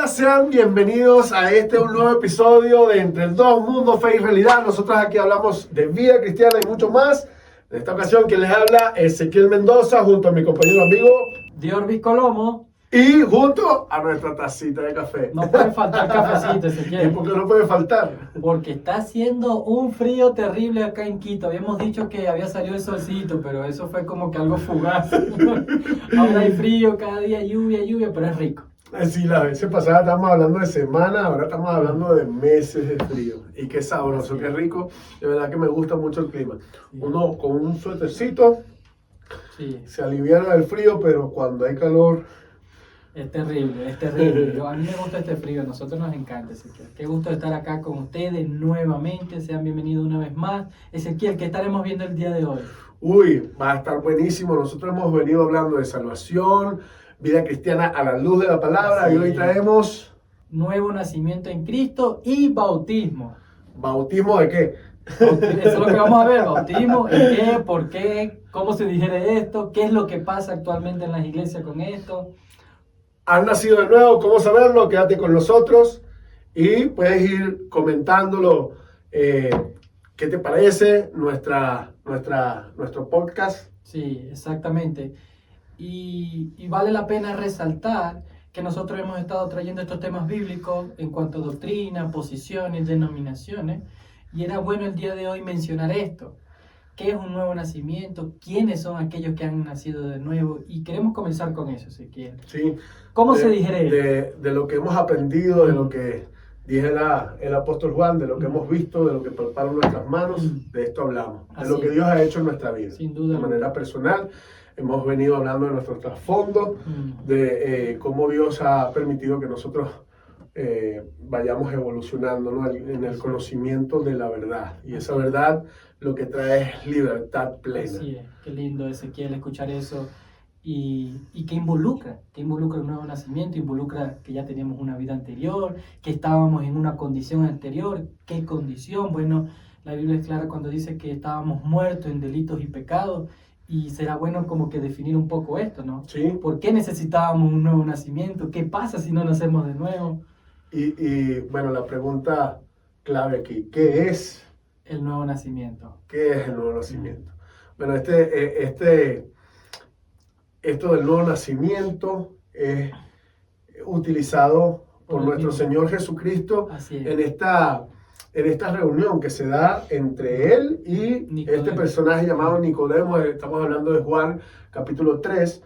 Buenas, sean bienvenidos a un nuevo episodio de Entre Dos Mundos, Fe y Realidad. Nosotros aquí hablamos de vida cristiana y mucho más. En esta ocasión, quien les habla es Ezequiel Mendoza, junto a mi compañero amigo Diorvis Colomo. Y junto a nuestra tacita de café. No puede faltar cafecito, Ezequiel. ¿Y por qué no puede faltar? Porque está haciendo un frío terrible acá en Quito. Habíamos dicho que había salido el solcito, pero eso fue como que algo fugaz. Ahora hay frío, cada día lluvia, pero es rico. Sí, la vez pasada estábamos hablando de semana, ahora estamos hablando de meses de frío. Y qué sabroso, qué rico. De verdad que me gusta mucho el clima. Uno con un suétercito se aliviana del frío, pero cuando hay calor... Es terrible, es terrible. A mí me gusta este frío, a nosotros nos encanta, Ezequiel. Qué gusto estar acá con ustedes nuevamente. Sean bienvenidos una vez más. Ezequiel, ¿qué estaremos viendo el día de hoy? Uy, va a estar buenísimo. Nosotros hemos venido hablando de salvación, vida cristiana a la luz de la palabra, y hoy traemos... Nuevo nacimiento en Cristo y bautismo. ¿Bautismo de qué? Eso es lo que vamos a ver, bautismo, ¿en qué? ¿Por qué? ¿Cómo se digiere esto? ¿Qué es lo que pasa actualmente en las iglesias con esto? ¿Has nacido de nuevo? ¿Cómo saberlo? Quédate con nosotros y puedes ir comentándolo. ¿Qué te parece nuestro podcast? Sí, exactamente. Y vale la pena resaltar que nosotros hemos estado trayendo estos temas bíblicos en cuanto a doctrina, posiciones, denominaciones. Y era bueno el día de hoy mencionar esto. ¿Qué es un nuevo nacimiento? ¿Quiénes son aquellos que han nacido de nuevo? Y queremos comenzar con eso, Ezequiel. Sí. ¿Cómo se digiere? De lo que hemos aprendido, de lo que dije el apóstol Juan, de lo que hemos visto, de lo que palparon nuestras manos, de esto hablamos. De lo que Dios ha hecho en nuestra vida. Sin duda. De manera personal, hemos venido hablando de nuestro trasfondo, de cómo Dios ha permitido que nosotros vayamos evolucionando, ¿no? En el conocimiento de la verdad. Y esa verdad lo que trae es libertad plena. Así es, qué lindo, Ezequiel, escuchar eso. Y que involucra un nuevo nacimiento, involucra que ya teníamos una vida anterior, que estábamos en una condición anterior. ¿Qué condición? Bueno, la Biblia es clara cuando dice que estábamos muertos en delitos y pecados, y será bueno como que definir un poco esto, ¿no? Sí. ¿Por qué necesitábamos un nuevo nacimiento? ¿Qué pasa si no nacemos de nuevo? Y bueno, la pregunta clave aquí, ¿qué es el nuevo nacimiento? ¿Qué es el nuevo nacimiento? Bueno, esto del nuevo nacimiento es utilizado por nuestro Señor Jesucristo en esta reunión que se da entre Él y Nicodemo. Este personaje llamado Nicodemo. Estamos hablando de Juan capítulo 3,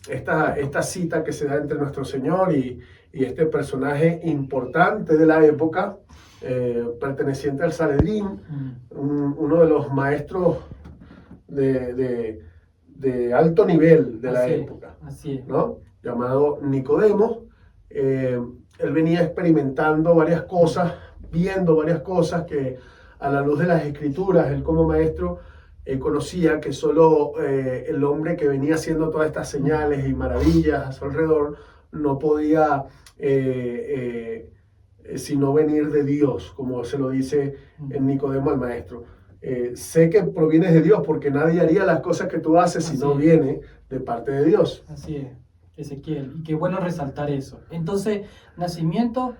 esta cita que se da entre nuestro Señor y este personaje importante de la época, perteneciente al Sanedrín, uno de los maestros de alto nivel de la época, ¿no? Llamado Nicodemo. Él venía experimentando varias cosas, viendo varias cosas que a la luz de las escrituras, él como maestro conocía que solo el hombre que venía haciendo todas estas señales y maravillas a su alrededor no podía sino venir de Dios, como se lo dice en Nicodemo al maestro. Sé que provienes de Dios porque nadie haría las cosas que tú haces si no viene de parte de Dios. Así es, Ezequiel, y qué bueno resaltar eso. Entonces, nacimiento,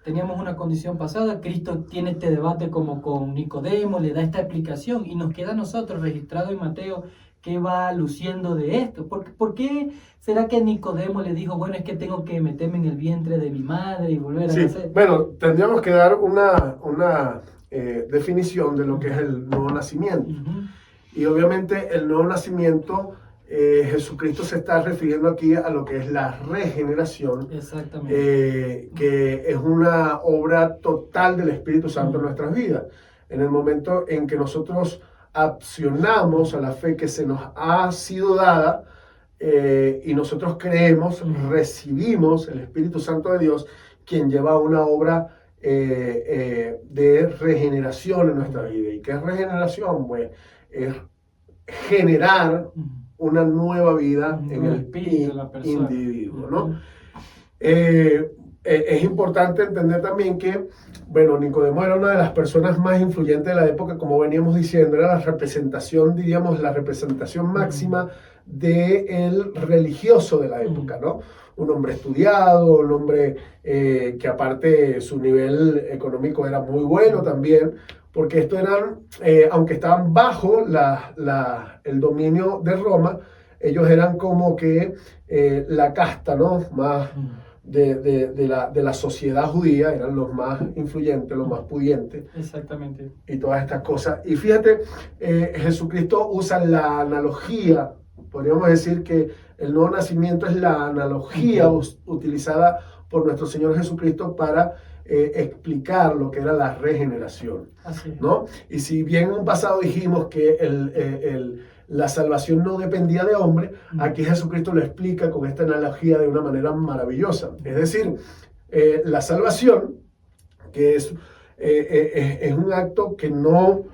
teníamos una condición pasada, Cristo tiene este debate como con Nicodemo, le da esta explicación y nos queda a nosotros registrado en Mateo qué va luciendo de esto. ¿Por qué será que Nicodemo le dijo, bueno, es que tengo que meterme en el vientre de mi madre y volver a nacer? Bueno, tendríamos que dar una definición de lo que es el nuevo nacimiento. Y obviamente el nuevo nacimiento, Jesucristo se está refiriendo aquí a lo que es la regeneración. Exactamente. Que es una obra total del Espíritu Santo en nuestras vidas. En el momento en que nosotros accionamos a la fe que se nos ha sido dada, y nosotros creemos, recibimos el Espíritu Santo de Dios, quien lleva una obra de regeneración en nuestra vida. ¿Y qué es regeneración? Pues es generar una nueva vida en el individuo, ¿no? Es importante entender también que, bueno, Nicodemo era una de las personas más influyentes de la época, como veníamos diciendo, era la representación, diríamos, la representación máxima del religioso de la época, ¿no? un hombre estudiado, un hombre que aparte su nivel económico era muy bueno también, porque estos eran, aunque estaban bajo el dominio de Roma, ellos eran como que la casta, ¿no? Más de la sociedad judía, eran los más influyentes, los más pudientes. Exactamente. Y todas estas cosas. Y fíjate, Jesucristo usa la analogía, podríamos decir que el nuevo nacimiento es la analogía utilizada por nuestro Señor Jesucristo para explicar lo que era la regeneración. Así es. ¿No? Y si bien en un pasado dijimos que la salvación no dependía de hombre, aquí Jesucristo lo explica con esta analogía de una manera maravillosa. Es decir, la salvación, que es un acto que no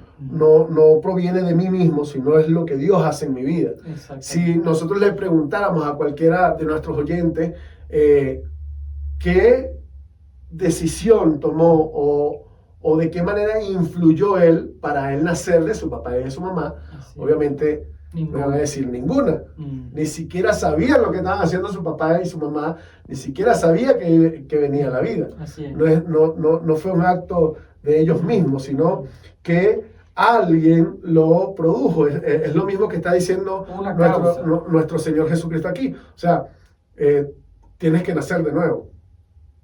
proviene de mí mismo, sino es lo que Dios hace en mi vida. Si nosotros le preguntáramos a cualquiera de nuestros oyentes qué decisión tomó o de qué manera influyó él para él nacer de su papá y de su mamá, obviamente no van a decir ninguna. Ni siquiera sabía lo que estaban haciendo su papá y su mamá, ni siquiera sabía que venía la vida. No fue un acto de ellos mismos, sino que alguien lo produjo. Es lo mismo que está diciendo nuestro Señor Jesucristo aquí. O sea, tienes que nacer de nuevo.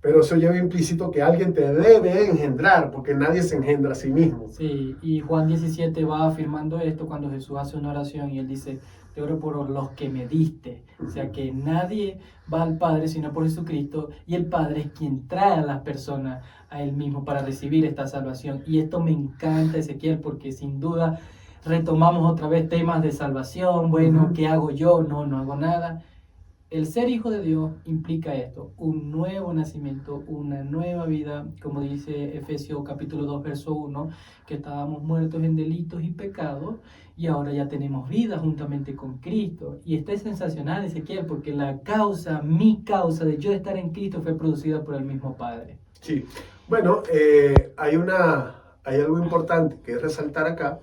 Pero eso lleva implícito que alguien te debe engendrar, porque nadie se engendra a sí mismo. Sí, y Juan 17 va afirmando esto cuando Jesús hace una oración y él dice, te oro por los que me diste. O sea que nadie va al Padre sino por Jesucristo, y el Padre es quien trae a las personas a él mismo para recibir esta salvación. Y esto me encanta, Ezequiel, porque sin duda retomamos otra vez temas de salvación. Bueno, ¿qué hago yo? No hago nada. El ser hijo de Dios implica esto, un nuevo nacimiento, una nueva vida, como dice Efesios capítulo 2, verso 1, que estábamos muertos en delitos y pecados y ahora ya tenemos vida juntamente con Cristo. Y esto es sensacional, Ezequiel, porque mi causa de yo estar en Cristo fue producida por el mismo Padre. Sí, bueno, hay algo importante que es resaltar acá,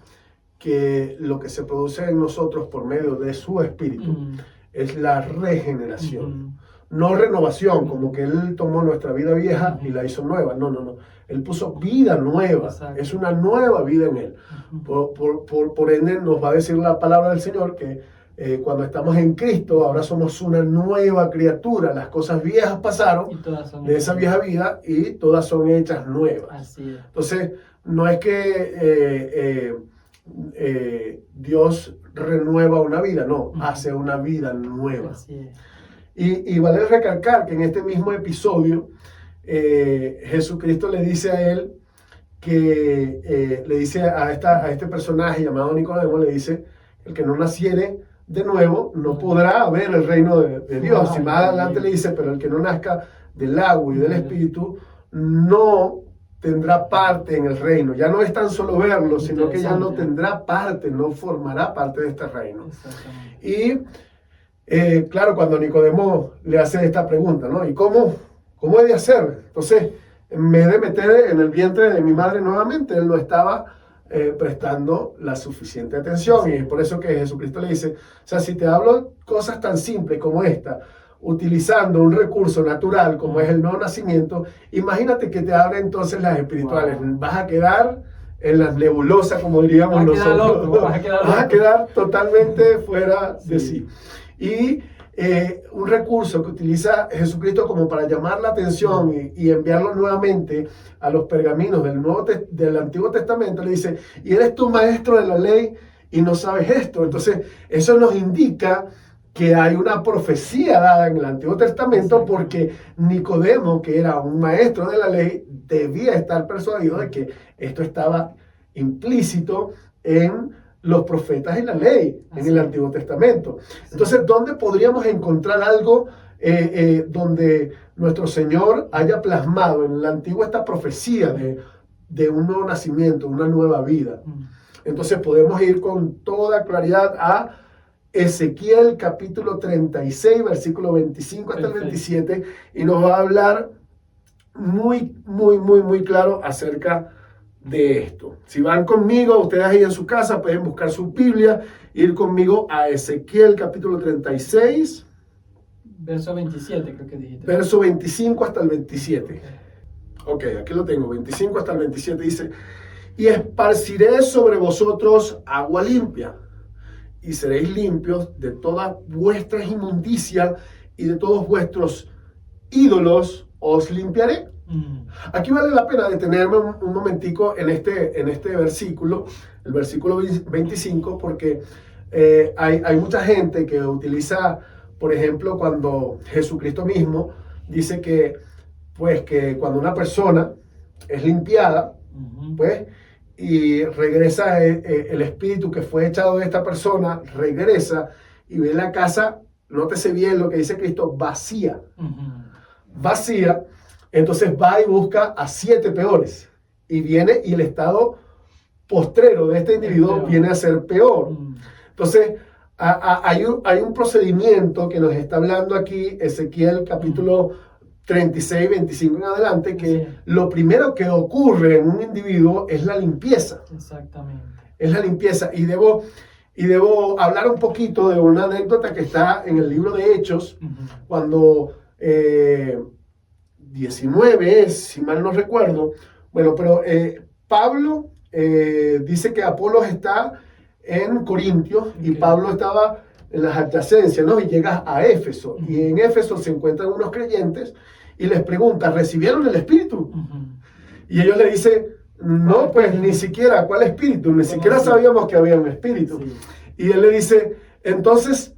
que lo que se produce en nosotros por medio de su Espíritu, es la regeneración, no renovación, como que Él tomó nuestra vida vieja y la hizo nueva. No. Él puso vida nueva. Exacto. Es una nueva vida en Él. Por ende, nos va a decir la palabra del Señor que cuando estamos en Cristo, ahora somos una nueva criatura. Las cosas viejas pasaron de esa vieja vida y todas son hechas nuevas. Así es. Entonces, no es que Dios renueva una vida, no, hace una vida nueva. Y vale recalcar que en este mismo episodio Jesucristo le dice a él que le dice a este personaje llamado Nicodemo, le dice, el que no naciere de nuevo no podrá ver el reino de Dios. Y más adelante le dice, pero el que no nazca del agua y del Espíritu no tendrá parte en el reino. Ya no es tan solo verlo, sino que ya no tendrá parte, no formará parte de este reino. Y claro, cuando Nicodemo le hace esta pregunta, ¿no? ¿Y cómo he de hacer? Entonces, me he de meter en el vientre de mi madre nuevamente. Él no estaba prestando la suficiente atención. Y es por eso que Jesucristo le dice, o sea, si te hablo cosas tan simples como esta, utilizando un recurso natural como es el nuevo nacimiento, imagínate que te abre entonces las espirituales. Vas a quedar en las nebulosas, como diríamos nosotros. Vas a quedar totalmente fuera de sí. Y un recurso que utiliza Jesucristo como para llamar la atención y enviarlo nuevamente a los pergaminos del Antiguo Testamento, le dice, y eres tú maestro de la ley y no sabes esto. Entonces, eso nos indica que hay una profecía dada en el Antiguo Testamento, porque Nicodemo, que era un maestro de la ley, debía estar persuadido de que esto estaba implícito en los profetas y la ley, en el Antiguo Testamento. Entonces, ¿dónde podríamos encontrar algo donde nuestro Señor haya plasmado en el Antiguo esta profecía de un nuevo nacimiento, una nueva vida? Entonces, podemos ir con toda claridad a Ezequiel capítulo 36, versículo 25 hasta el 27, y nos va a hablar muy claro acerca de esto. Si van conmigo, ustedes ahí en su casa pueden buscar su Biblia, ir conmigo a Ezequiel capítulo 36. Verso 27 creo que dijiste. Verso 25 hasta el 27. Ok, aquí lo tengo, 25 hasta el 27 dice, y esparciré sobre vosotros agua limpia, y seréis limpios de todas vuestras inmundicias, y de todos vuestros ídolos os limpiaré. Aquí vale la pena detenerme un momentico en este versículo, el versículo 25, porque hay mucha gente que utiliza, por ejemplo, cuando Jesucristo mismo dice que cuando una persona es limpiada, pues, y regresa el espíritu que fue echado de esta persona, regresa y ve la casa, nótese bien lo que dice Cristo, vacía. Vacía, entonces va y busca a 7 peores. Y viene y el estado postrero de este individuo viene a ser peor. Entonces, hay un procedimiento que nos está hablando aquí Ezequiel capítulo 36, 25 en adelante, que lo primero que ocurre en un individuo es la limpieza. Exactamente. Es la limpieza. Y debo hablar un poquito de una anécdota que está en el libro de Hechos, cuando 19 es, si mal no recuerdo. Bueno, pero Pablo dice que Apolos está en Corintios y Pablo estaba en las adyacencias, ¿no? Y llega a Éfeso. Y en Éfeso se encuentran unos creyentes y les pregunta, ¿recibieron el Espíritu? Y ellos le dicen, no, pues ni siquiera, ¿cuál Espíritu? Ni siquiera sabíamos que había un Espíritu. Sí. Y él le dice, entonces,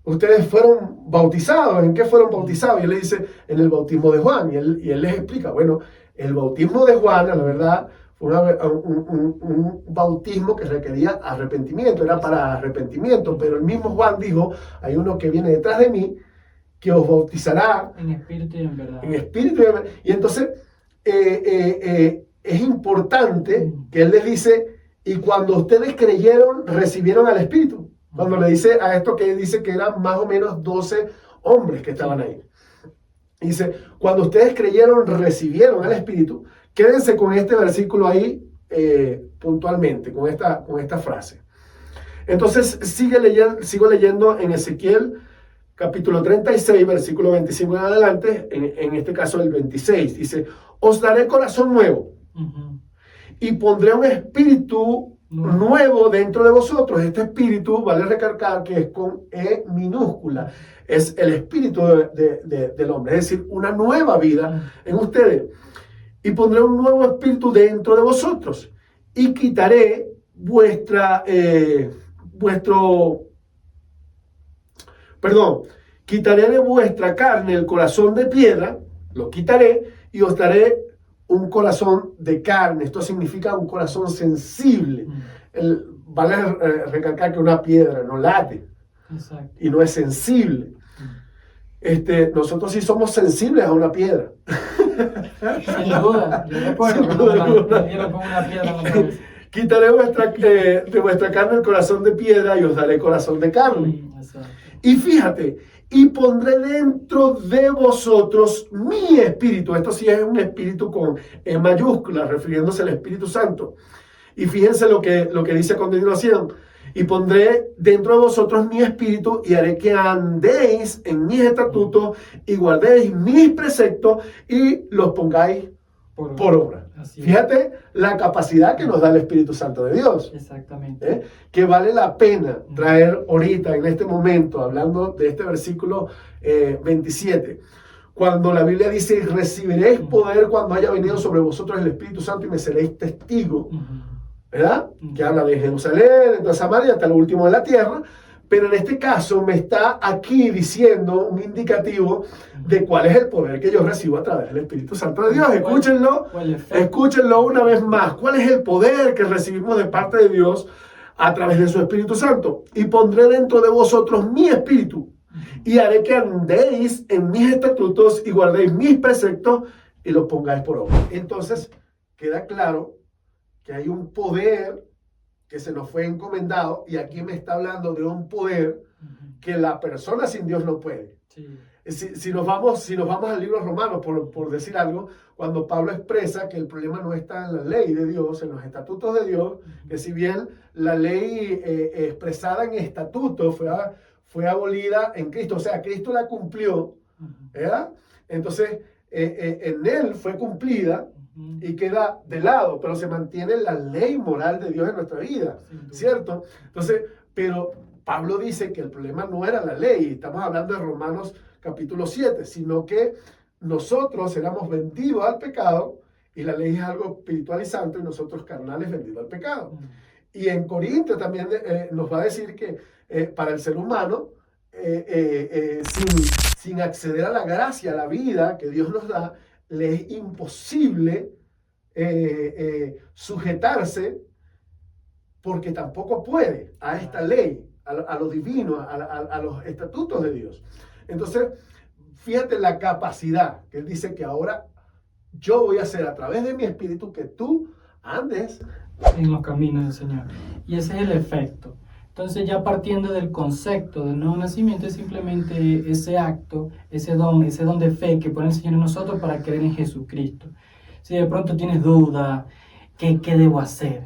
ustedes fueron bautizados. ¿En qué fueron bautizados? Y él le dice, en el bautismo de Juan. Y él les explica, bueno, el bautismo de Juan, la verdad, fue un bautismo que requería arrepentimiento, era para arrepentimiento, pero el mismo Juan dijo, hay uno que viene detrás de mí, que os bautizará en espíritu y en verdad. En espíritu y en verdad. Y entonces es importante que él les dice, y cuando ustedes creyeron, recibieron al Espíritu. Cuando le dice a esto que dice que eran más o menos 12 hombres que estaban ahí. Y dice, cuando ustedes creyeron, recibieron al Espíritu. Quédense con este versículo ahí puntualmente, con esta frase. Entonces sigo leyendo en Ezequiel capítulo 36, versículo 25 en adelante, en este caso el 26, dice, os daré corazón nuevo y pondré un espíritu nuevo dentro de vosotros. Este espíritu, vale recalcar que es con E minúscula, es el espíritu del hombre, es decir, una nueva vida en ustedes. Y pondré un nuevo espíritu dentro de vosotros y quitaré quitaré de vuestra carne el corazón de piedra, lo quitaré y os daré un corazón de carne. Esto significa un corazón sensible. Vale recalcar que una piedra no late. Exacto. Y no es sensible. Nosotros sí somos sensibles a una piedra. Sin duda, yo recuerdo me dieron con una piedra en la cabeza. Quitaré de vuestra carne el corazón de piedra y os daré corazón de carne. Y fíjate, y pondré dentro de vosotros mi espíritu. Esto sí es un espíritu con E mayúscula, refiriéndose al Espíritu Santo. Y fíjense lo que dice a continuación. Y pondré dentro de vosotros mi espíritu y haré que andéis en mis estatutos y guardéis mis preceptos y los pongáis por obra. Fíjate la capacidad que nos da el Espíritu Santo de Dios. Exactamente. Que vale la pena traer ahorita, en este momento, hablando de este versículo 27, cuando la Biblia dice, recibiréis poder cuando haya venido sobre vosotros el Espíritu Santo y me seréis testigos. ¿Verdad? Que habla de Jerusalén, de Samaria, hasta lo último de la tierra. Pero en este caso me está aquí diciendo un indicativo de cuál es el poder que yo recibo a través del Espíritu Santo de Dios. Escúchenlo una vez más. ¿Cuál es el poder que recibimos de parte de Dios a través de su Espíritu Santo? Y pondré dentro de vosotros mi espíritu y haré que andéis en mis estatutos y guardéis mis preceptos y los pongáis por obra. Entonces queda claro que hay un poder que se nos fue encomendado, y aquí me está hablando de un poder que la persona sin Dios no puede. Sí. Si nos vamos al libro romano, por decir algo, cuando Pablo expresa que el problema no está en la ley de Dios, en los estatutos de Dios, que si bien la ley expresada en estatutos fue abolida en Cristo. O sea, Cristo la cumplió, ¿verdad? Entonces, en Él fue cumplida y queda de lado, pero se mantiene la ley moral de Dios en nuestra vida, ¿cierto? Entonces, pero Pablo dice que el problema no era la ley, estamos hablando de Romanos capítulo 7, sino que nosotros éramos vendidos al pecado y la ley es algo espiritual y santo y nosotros carnales vendidos al pecado. Y en Corintios también nos va a decir que para el ser humano, sin acceder a la gracia, a la vida que Dios nos da, le es imposible sujetarse porque tampoco puede a esta ley, a lo divino, a los estatutos de Dios. Entonces, fíjate la capacidad que Él dice que ahora yo voy a hacer a través de mi espíritu que tú andes en los caminos del Señor. Y ese es el efecto. Entonces, ya partiendo del concepto del nuevo nacimiento, es simplemente ese acto, ese don de fe que pone el Señor en nosotros para creer en Jesucristo. Si de pronto tienes duda, ¿qué debo hacer?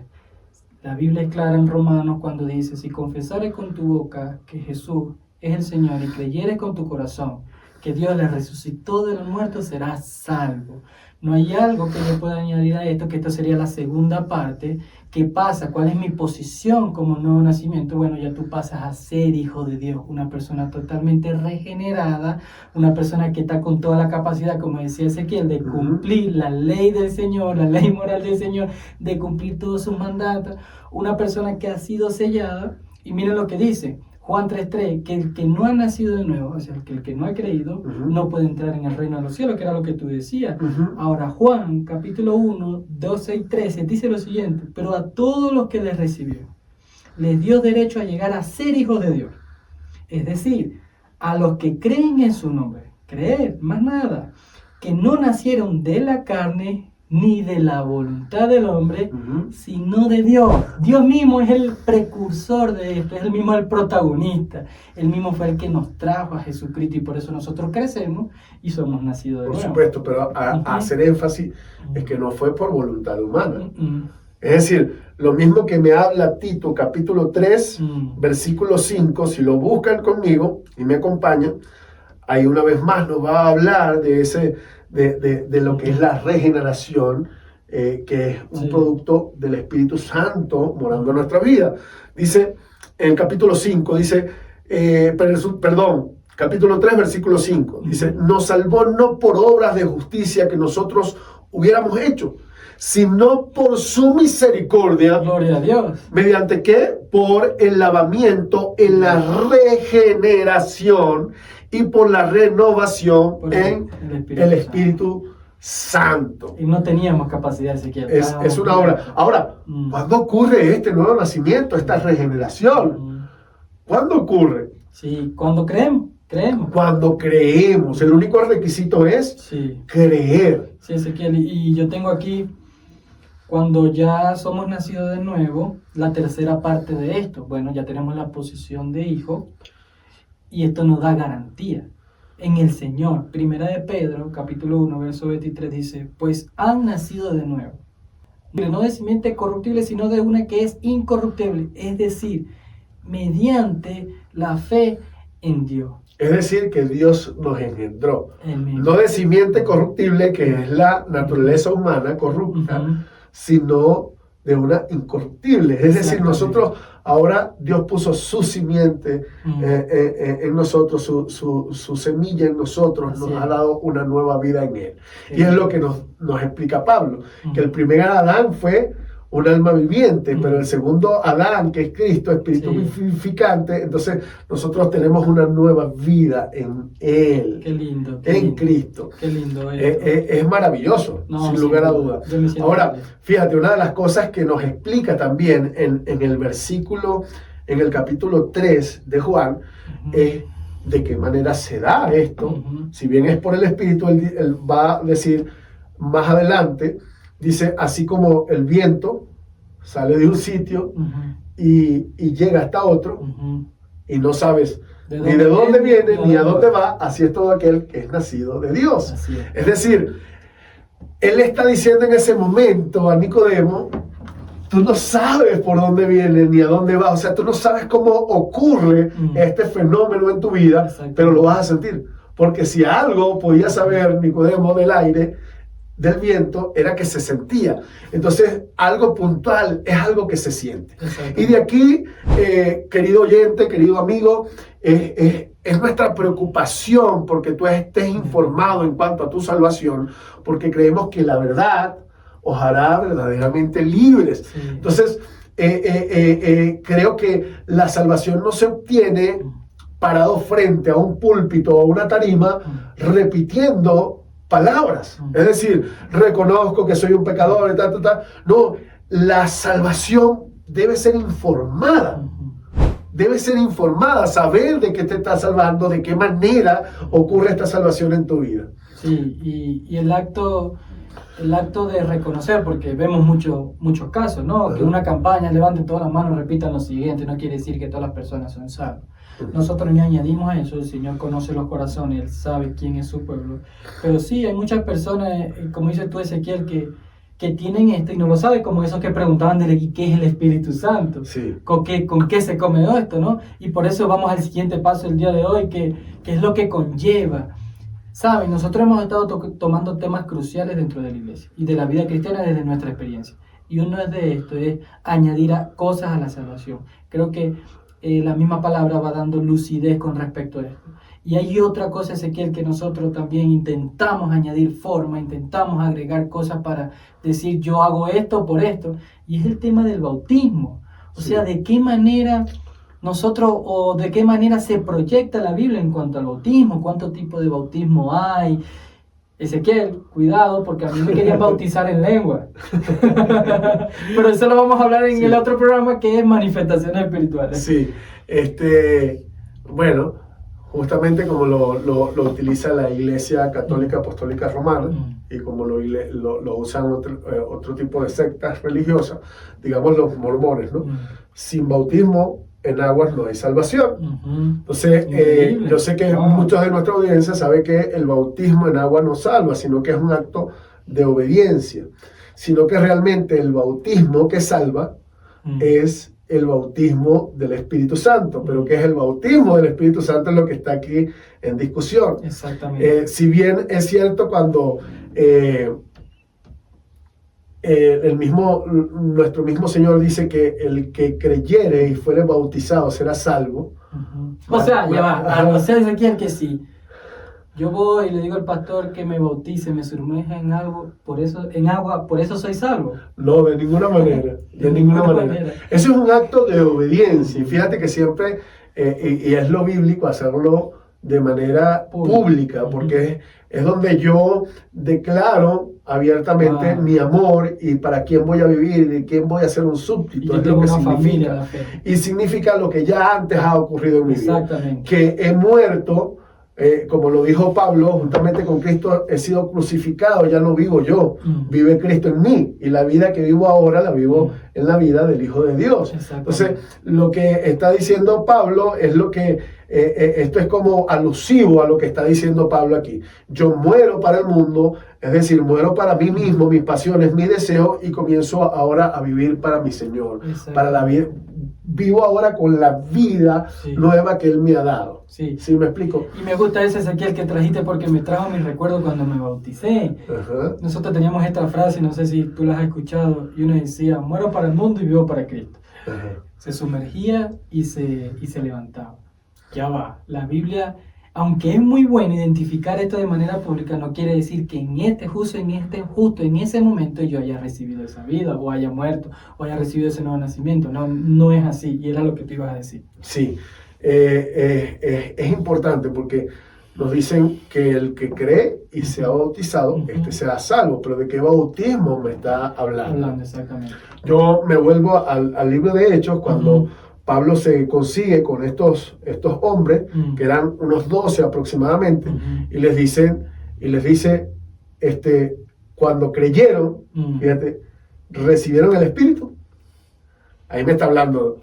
La Biblia es clara en Romanos cuando dice, si confesares con tu boca que Jesús es el Señor y creyeres con tu corazón que Dios le resucitó de los muertos, serás salvo. No hay algo que yo pueda añadir a esto, que esto sería la segunda parte. ¿Qué pasa? ¿Cuál es mi posición como nuevo nacimiento? Bueno, ya tú pasas a ser hijo de Dios, una persona totalmente regenerada, una persona que está con toda la capacidad, como decía Ezequiel, de cumplir la ley del Señor, la ley moral del Señor, de cumplir todos sus mandatos, una persona que ha sido sellada. Y miren lo que dice Juan 3:3, que el que no ha nacido de nuevo, o sea, que el que no ha creído, no puede entrar en el reino de los cielos, que era lo que tú decías. Ahora, Juan, capítulo 1, 12 y 13, dice lo siguiente, pero a todos los que les recibió, les dio derecho a llegar a ser hijos de Dios. Es decir, a los que creen en su nombre, creer, más nada, que no nacieron de la carne, ni de la voluntad del hombre, sino de Dios. Dios mismo es el precursor de esto, es el mismo el protagonista. Él mismo fue el que nos trajo a Jesucristo y por eso nosotros crecemos y somos nacidos de nuevo. Por supuesto, pero a hacer énfasis es que no fue por voluntad humana. Es decir, lo mismo que me habla Tito, capítulo 3, versículo 5, si lo buscan conmigo y me acompañan, ahí una vez más nos va a hablar de lo que es la regeneración, que es un producto del Espíritu Santo morando en nuestra vida. Dice, en el capítulo 5, dice, capítulo 3, versículo 5, dice, nos salvó no por obras de justicia que nosotros hubiéramos hecho, sino por su misericordia. Gloria a Dios. ¿Mediante qué? Por el lavamiento en la regeneración y por la renovación en el Espíritu Santo. Y no teníamos capacidad siquiera. Es una obra. Ahora, ¿cuándo ocurre este nuevo nacimiento, esta regeneración? ¿Cuándo ocurre? Sí, cuando creemos. Cuando creemos. El único requisito es creer. Sí, Ezequiel. Y yo tengo aquí, cuando ya somos nacidos de nuevo, la tercera parte de esto. Bueno, ya tenemos la posición de hijo. Y esto nos da garantía en el Señor. Primera de Pedro, capítulo 1, verso 23, dice, pues han nacido de nuevo. No de simiente corruptible, sino de una que es incorruptible. Es decir, mediante la fe en Dios. Es decir, que Dios nos engendró. No de simiente corruptible, que es la naturaleza humana corrupta, sino de una incorruptible. Es decir, nosotros, ahora Dios puso su simiente en nosotros, su semilla en nosotros, nos ha dado una nueva vida en Él. Y es lo que nos explica Pablo, que el primer Adán fue un alma viviente, pero el segundo Adán, que es Cristo, espíritu vivificante, entonces nosotros tenemos una nueva vida en Él. Qué lindo. En Cristo. Qué lindo es maravilloso, sin lugar a duda. Ahora, fíjate, una de las cosas que nos explica también en el versículo, en el capítulo 3 de Juan, es de qué manera se da esto. Si bien es por el Espíritu, él va a decir más adelante, dice, así como el viento sale de un sitio y llega hasta otro, y no sabes ni de dónde viene, ni a dónde va, así es todo aquel que es nacido de Dios. Es decir, él está diciendo en ese momento a Nicodemo tú no sabes por dónde viene ni a dónde va, o sea, tú no sabes cómo ocurre este fenómeno en tu vida, pero lo vas a sentir. Porque si algo podía saber Nicodemo del aire, del viento, era que se sentía. Entonces, algo puntual es algo que se siente. Y de aquí, querido oyente, querido amigo, es nuestra preocupación porque tú estés informado en cuanto a tu salvación, porque creemos que la verdad os hará verdaderamente libres. Sí. Entonces, creo que la salvación no se obtiene parado frente a un púlpito o una tarima repitiendo palabras. Es decir, reconozco que soy un pecador y tal, tal, tal. No, la salvación debe ser informada. Debe ser informada, saber de qué te está salvando, de qué manera ocurre esta salvación en tu vida. Sí, y el acto de reconocer, porque vemos muchos casos, ¿no? Que una campaña, levanten todas las manos, repitan lo siguiente, no quiere decir que todas las personas son salvas. Nosotros ni añadimos a eso, el Señor conoce los corazones, Él sabe quién es su pueblo. Pero sí, hay muchas personas, como dices tú, Ezequiel, que tienen esto y no lo saben, como esos que preguntaban de qué es el Espíritu Santo, sí. ¿Con qué se come esto, no? Y por eso vamos al siguiente paso el día de hoy, que es lo que conlleva. Saben, nosotros hemos estado tomando temas cruciales dentro de la iglesia y de la vida cristiana desde nuestra experiencia. Y uno de esto es añadir cosas a la salvación. Creo que la misma palabra va dando lucidez con respecto a esto. Y hay otra cosa, Ezequiel, que nosotros también intentamos añadir forma, intentamos agregar cosas para decir yo hago esto por esto. Y es el tema del bautismo. O sea, de qué manera nosotros o de qué manera se proyecta la Biblia en cuanto al bautismo, cuánto tipo de bautismo hay. Ezequiel, cuidado, porque a mí me querían bautizar en lengua. Pero eso lo vamos a hablar en el otro programa, que es manifestaciones espirituales. Sí, bueno, justamente como lo utiliza la Iglesia Católica Apostólica Romana y como lo usan otro tipo de sectas religiosas, digamos los mormones, ¿no? Sin bautismo en aguas no hay salvación. Entonces, yo sé que muchos de nuestra audiencia saben que el bautismo en agua no salva, sino que es un acto de obediencia, sino que realmente el bautismo que salva es el bautismo del Espíritu Santo, pero que es el bautismo del Espíritu Santo es lo que está aquí en discusión. Exactamente. Si bien es cierto cuando nuestro mismo Señor dice que el que creyere y fuere bautizado será salvo. O sea, ya va, o sea, Ezequiel, que sí. Yo voy y le digo al pastor que me bautice, me sumerja en agua, por eso soy salvo. No, de ninguna manera, de ninguna manera. Eso es un acto de obediencia. Y fíjate que siempre, y es lo bíblico, hacerlo de manera pública, porque es donde yo declaro abiertamente mi amor y para quién voy a vivir y de quién voy a ser un súbdito. Es lo que significa. Y significa lo que ya antes ha ocurrido en mi vida. Que he muerto. Como lo dijo Pablo, juntamente con Cristo he sido crucificado, ya no vivo yo, vive Cristo en mí, y la vida que vivo ahora la vivo en la vida del Hijo de Dios. Entonces, lo que está diciendo Pablo es lo que, esto es como alusivo a lo que está diciendo Pablo aquí. Yo muero para el mundo, es decir, muero para mí mismo, mis pasiones, mis deseos, y comienzo ahora a vivir para mi Señor, para la vida. Vivo ahora con la vida nueva que Él me ha dado. ¿Sí me explico? Y me gusta ese, Ezequiel, que trajiste porque me trajo mi recuerdo cuando me bauticé. Nosotros teníamos esta frase, no sé si tú la has escuchado, y uno decía, muero para el mundo y vivo para Cristo. Se sumergía y se levantaba. Ya va, la Biblia, aunque es muy bueno identificar esto de manera pública, no quiere decir que justo en ese momento yo haya recibido esa vida, o haya muerto, o haya recibido ese nuevo nacimiento. No es así, y era lo que tú ibas a decir. Sí, es importante porque nos dicen que el que cree y se ha bautizado, será salvo, pero ¿de qué bautismo me está hablando? Exactamente. Yo me vuelvo al libro de Hechos, cuando Pablo se consigue con estos hombres, que eran unos 12 aproximadamente, y les dice, cuando creyeron, fíjate, recibieron el Espíritu. Ahí me está hablando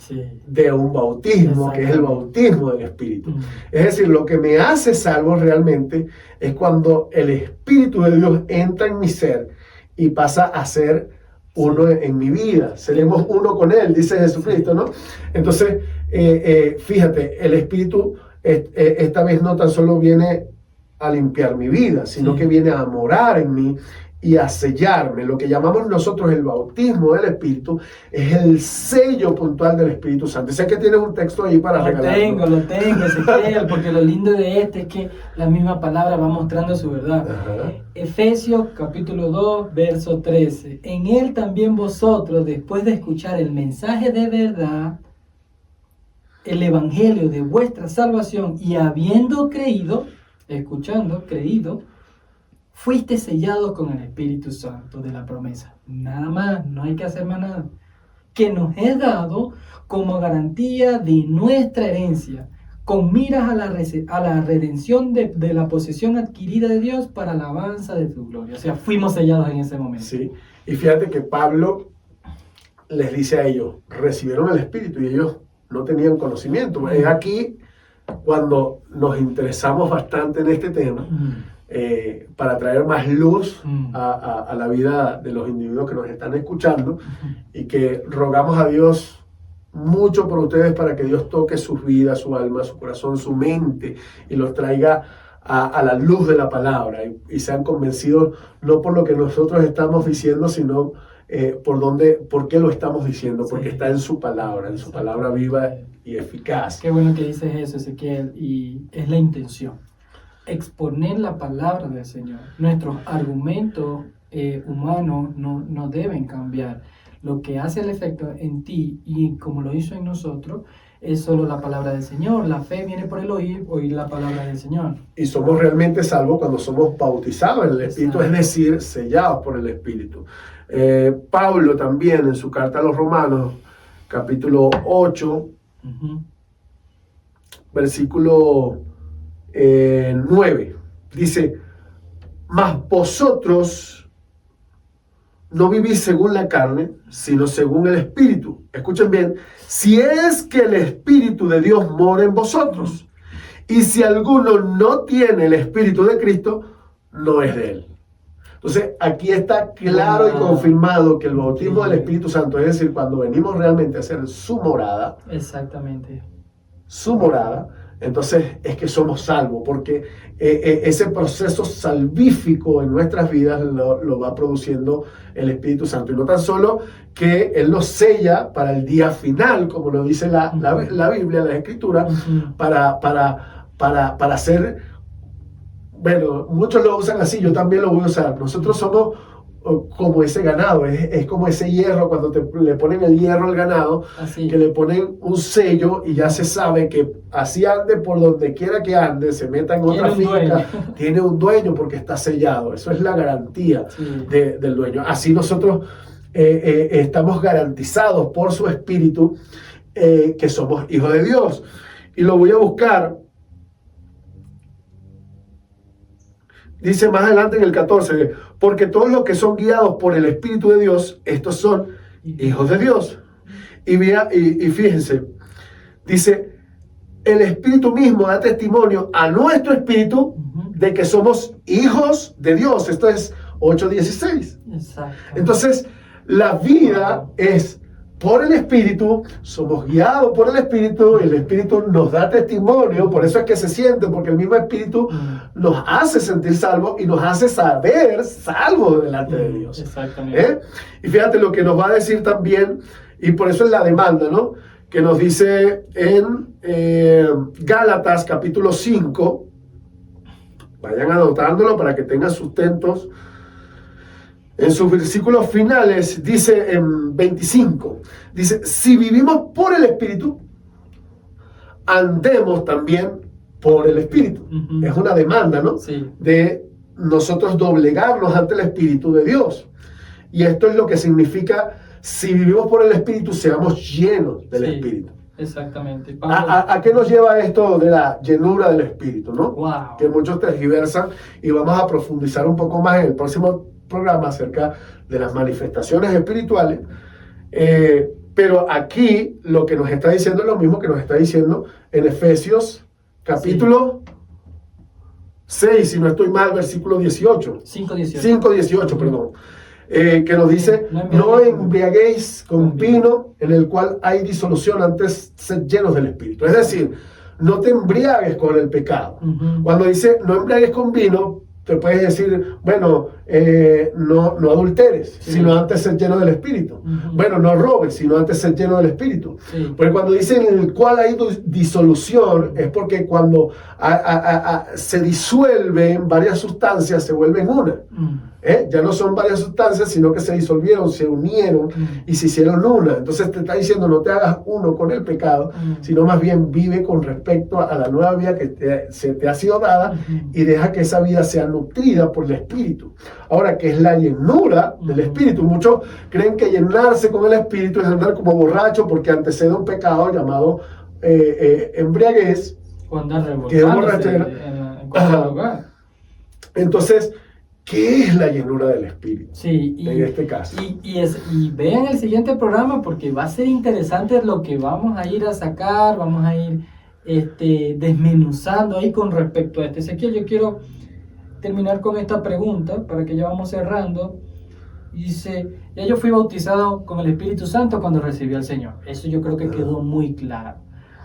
de un bautismo, que es el bautismo del Espíritu. Es decir, lo que me hace salvo realmente es cuando el Espíritu de Dios entra en mi ser y pasa a ser uno en mi vida, seremos uno con Él, dice Jesucristo, ¿no? Entonces, fíjate, el Espíritu esta vez no tan solo viene a limpiar mi vida, sino que viene a morar en mí y a sellarme. Lo que llamamos nosotros el bautismo del Espíritu es el sello puntual del Espíritu Santo. Sé que tienes un texto ahí para regalar. Lo tengo, Ezequiel, porque lo lindo de este es que la misma palabra va mostrando su verdad. Ajá. Efesios capítulo 2, verso 13. En él también vosotros, después de escuchar el mensaje de verdad, el evangelio de vuestra salvación, y habiendo creído, creído, fuiste sellados con el Espíritu Santo de la promesa. Nada más, no hay que hacer más nada. Que nos es dado como garantía de nuestra herencia, con miras a la redención de la posesión adquirida de Dios para la alabanza de tu gloria. O sea, fuimos sellados en ese momento. Sí, y fíjate que Pablo les dice a ellos, recibieron el Espíritu y ellos no tenían conocimiento. Es aquí cuando nos interesamos bastante en este tema, para traer más luz a la vida de los individuos que nos están escuchando, y que rogamos a Dios mucho por ustedes para que Dios toque sus vidas, su alma, su corazón, su mente, y los traiga a la luz de la palabra, y sean convencidos no por lo que nosotros estamos diciendo, sino por qué lo estamos diciendo, porque está en su palabra viva y eficaz. Qué bueno que dices eso, Ezequiel, y es la intención. Exponer la palabra del Señor. Nuestros argumentos humanos no deben cambiar. Lo que hace el efecto en ti, y como lo hizo en nosotros, es solo la palabra del Señor. La fe viene por el oír la palabra del Señor. Y somos realmente salvos cuando somos bautizados en el Espíritu, es decir, sellados por el Espíritu. Pablo también en su carta a los Romanos, capítulo 8, versículo 9, dice, mas vosotros no vivís según la carne, sino según el Espíritu. Escuchen bien, si es que el Espíritu de Dios mora en vosotros, y si alguno no tiene el Espíritu de Cristo, no es de él. Entonces, aquí está claro y confirmado que el bautismo del Espíritu Santo, es decir, cuando venimos realmente a hacer su morada, exactamente, su morada, entonces es que somos salvos, porque ese proceso salvífico en nuestras vidas lo va produciendo el Espíritu Santo. Y no tan solo que Él nos sella para el día final, como lo dice la Biblia, la Escritura, para hacer, bueno, muchos lo usan así, yo también lo voy a usar. Nosotros somos como ese ganado, es como ese hierro, cuando le ponen el hierro al ganado, así, que le ponen un sello y ya se sabe que así ande por donde quiera que ande, se meta en otra finca, tiene un dueño porque está sellado. Eso es la garantía del dueño. Así nosotros estamos garantizados por su Espíritu que somos hijos de Dios. Y lo voy a buscar. Dice más adelante en el 14, porque todos los que son guiados por el Espíritu de Dios, estos son hijos de Dios. Y fíjense, dice, el Espíritu mismo da testimonio a nuestro espíritu de que somos hijos de Dios. Esto es 8:16. Exacto. Entonces, la vida es por el Espíritu, somos guiados por el Espíritu, y el Espíritu nos da testimonio, por eso es que se siente, porque el mismo Espíritu nos hace sentir salvos y nos hace saber salvos delante de Dios. Exactamente. Y fíjate lo que nos va a decir también, y por eso es la demanda, ¿no? Que nos dice en Gálatas capítulo 5, vayan anotándolo para que tengan sustentos. En sus versículos finales dice en 25, dice, si vivimos por el Espíritu, andemos también por el Espíritu. Es una demanda, ¿no? Sí. De nosotros doblegarnos ante el Espíritu de Dios. Y esto es lo que significa, si vivimos por el Espíritu, seamos llenos del Espíritu. Exactamente. ¿A qué nos lleva esto de la llenura del Espíritu, no? Wow. Que muchos tergiversan, y vamos a profundizar un poco más en el próximo programa acerca de las manifestaciones espirituales, pero aquí lo que nos está diciendo es lo mismo que nos está diciendo en Efesios capítulo 6, si no estoy mal, versículo 18. 5:18. 5:18, perdón. que nos dice, no embriaguéis con vino en el cual hay disolución, antes sed llenos del Espíritu. Es decir, no te embriagues con el pecado. Cuando dice no embriagues con vino, te puedes decir, bueno, no adulteres, sino antes ser lleno del Espíritu. Bueno, no robes, sino antes ser lleno del Espíritu. Porque cuando dice en el cual hay disolución, es porque cuando se disuelven varias sustancias, se vuelven una. Ya no son varias sustancias, sino que se disolvieron, se unieron y se hicieron una. Entonces te está diciendo, no te hagas uno con el pecado, sino más bien vive con respecto a la nueva vida que se te ha sido dada y deja que esa vida sea nutrida por el Espíritu. Ahora, ¿qué es la llenura del Espíritu? Muchos creen que llenarse con el Espíritu es andar como borracho porque antecede un pecado llamado embriaguez, que es borrachera. Entonces, ¿qué es la llenura del Espíritu? Sí, en este caso. Y vean el siguiente programa porque va a ser interesante lo que vamos a ir a sacar, vamos a ir desmenuzando ahí con respecto a este. Ezequiel, yo quiero terminar con esta pregunta para que ya vamos cerrando. Dice, ya yo fui bautizado con el Espíritu Santo cuando recibí al Señor. Eso yo creo que quedó muy claro.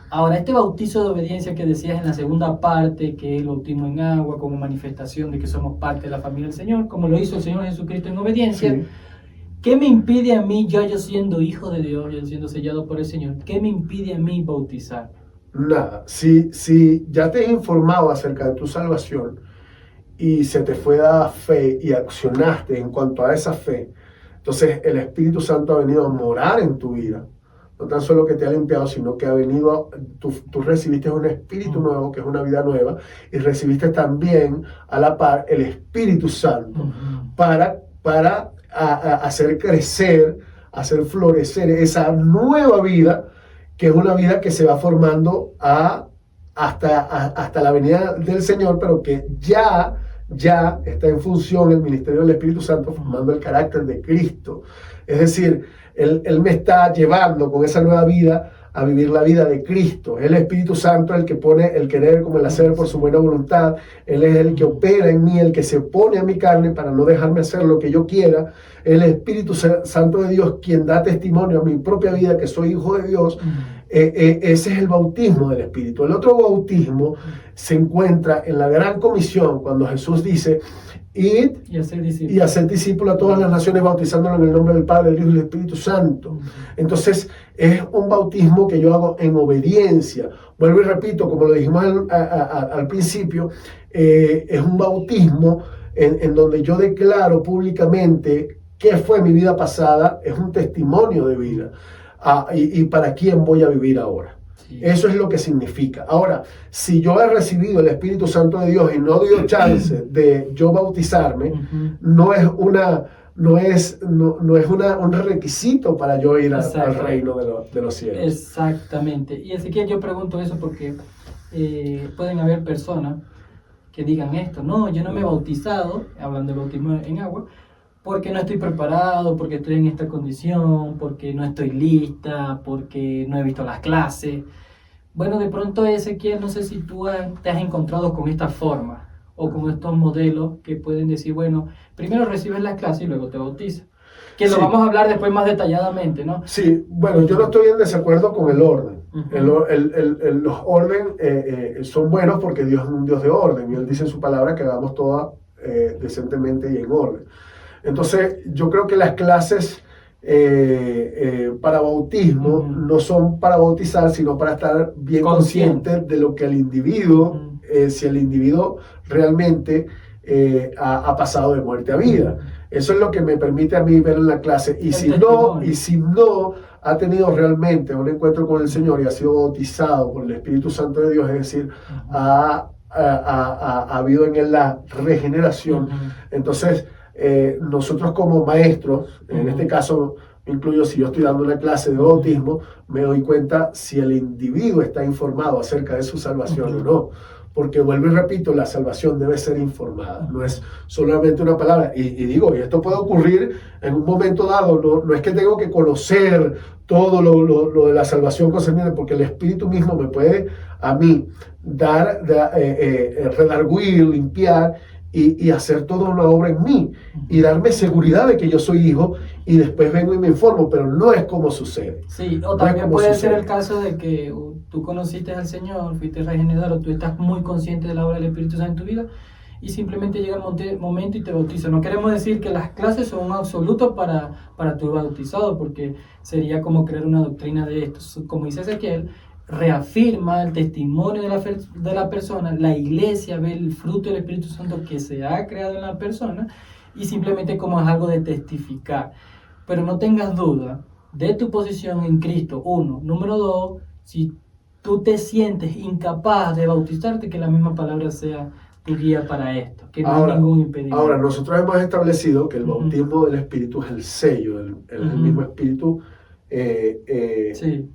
Ahora, este bautizo de obediencia que decías en la segunda parte, que es el bautismo en agua como manifestación de que somos parte de la familia del Señor, como lo hizo el Señor Jesucristo en obediencia, sí. ¿Qué me impide a mí, yo siendo hijo de Dios, yo siendo sellado por el Señor, qué me impide a mí bautizar? Nada, si ya te he informado acerca de tu salvación y se te fue dada fe y accionaste en cuanto a esa fe, entonces el Espíritu Santo ha venido a morar en tu vida. No tan solo que te ha limpiado, sino que ha venido, tú recibiste un espíritu nuevo, que es una vida nueva, y recibiste también a la par el Espíritu Santo para hacer crecer, hacer florecer esa nueva vida, que es una vida que se va formando hasta la venida del Señor, pero que ya está en función el ministerio del Espíritu Santo formando el carácter de Cristo. Es decir, Él me está llevando con esa nueva vida a vivir la vida de Cristo. Es el Espíritu Santo el que pone el querer como el hacer por su buena voluntad. Él es el que opera en mí, el que se opone a mi carne para no dejarme hacer lo que yo quiera. El Espíritu Santo de Dios quien da testimonio a mi propia vida que soy hijo de Dios. Ese es el bautismo del Espíritu. El otro bautismo se encuentra en la gran comisión cuando Jesús dice: id y hacer discípulos a todas las naciones, bautizándolos en el nombre del Padre, del Hijo y del Espíritu Santo. Entonces es un bautismo que yo hago en obediencia. Vuelvo y repito, como lo dijimos al principio, es un bautismo en donde yo declaro públicamente qué fue mi vida pasada. Es un testimonio de vida y para quién voy a vivir ahora. Eso es lo que significa. Ahora, si yo he recibido el Espíritu Santo de Dios y no dio chance de yo bautizarme, no es un requisito para yo ir al reino de los cielos. Exactamente. Y Ezequiel, yo pregunto eso porque pueden haber personas que digan esto: no, yo no me he bautizado, hablando de bautismo en agua, porque no estoy preparado, porque estoy en esta condición, porque no estoy lista, porque no he visto las clases. Bueno, de pronto, Ezequiel, no sé si tú te has encontrado con esta forma o con estos modelos que pueden decir, bueno, primero recibes las clases y luego te bautizas. Que lo vamos a hablar después más detalladamente, ¿no? Sí, bueno, yo no estoy en desacuerdo con el orden. Los orden son buenos porque Dios es un Dios de orden y Él dice en su palabra que hagamos todo decentemente y en orden. Entonces, yo creo que las clases para bautismo no son para bautizar, sino para estar bien consciente de lo que el individuo, si el individuo realmente ha pasado de muerte a vida. Eso es lo que me permite a mí ver en la clase. Y si no ha tenido realmente un encuentro con el Señor y ha sido bautizado por el Espíritu Santo de Dios, es decir, ha habido en él la regeneración, entonces nosotros como maestros, en este caso incluyo, si yo estoy dando una clase de bautismo, me doy cuenta si el individuo está informado acerca de su salvación o no, porque vuelvo y repito, la salvación debe ser informada, no es solamente una palabra, y digo, y esto puede ocurrir en un momento dado, no es que tengo que conocer todo lo de la salvación concerniente, porque el Espíritu mismo me puede a mí dar, redarguir, limpiar, y hacer toda una obra en mí y darme seguridad de que yo soy hijo y después vengo y me informo, pero no es como sucede. Sí, No o es también como puede sucede. ser el caso de que tú conociste al Señor, fuiste regenerado, tú estás muy consciente de la obra del Espíritu Santo en tu vida y simplemente llega el momento y te bautiza. No queremos decir que las clases son un absoluto para tu bautizado, porque sería como crear una doctrina de esto. Como dice Ezequiel, reafirma el testimonio de la persona, la iglesia ve el fruto del Espíritu Santo que se ha creado en la persona y simplemente como es algo de testificar. Pero no tengas duda de tu posición en Cristo, uno. Número dos, si tú te sientes incapaz de bautizarte, que la misma palabra sea tu guía para esto, que no hay ningún impedimento. Ahora, nosotros hemos establecido que el Ujú. bautismo del Espíritu es el sello, el Ujú. mismo Espíritu Sí,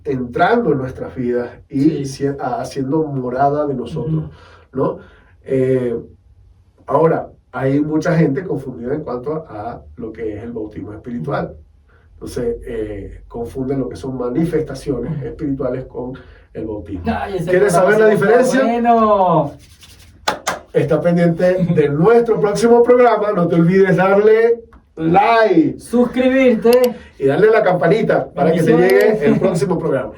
entrando en nuestras vidas y Sí. haciendo morada de nosotros, Ujú. ¿no? Ahora, hay mucha gente confundida en cuanto a lo que es el bautismo espiritual. Entonces, confunden lo que son manifestaciones espirituales con el bautismo. Ay, ese ¿Quieres programa saber la sí está diferencia? bueno. Está pendiente de nuestro próximo programa. No te olvides darle like Suscribirte. y darle la campanita para que te Bendiciones. llegue el próximo programa.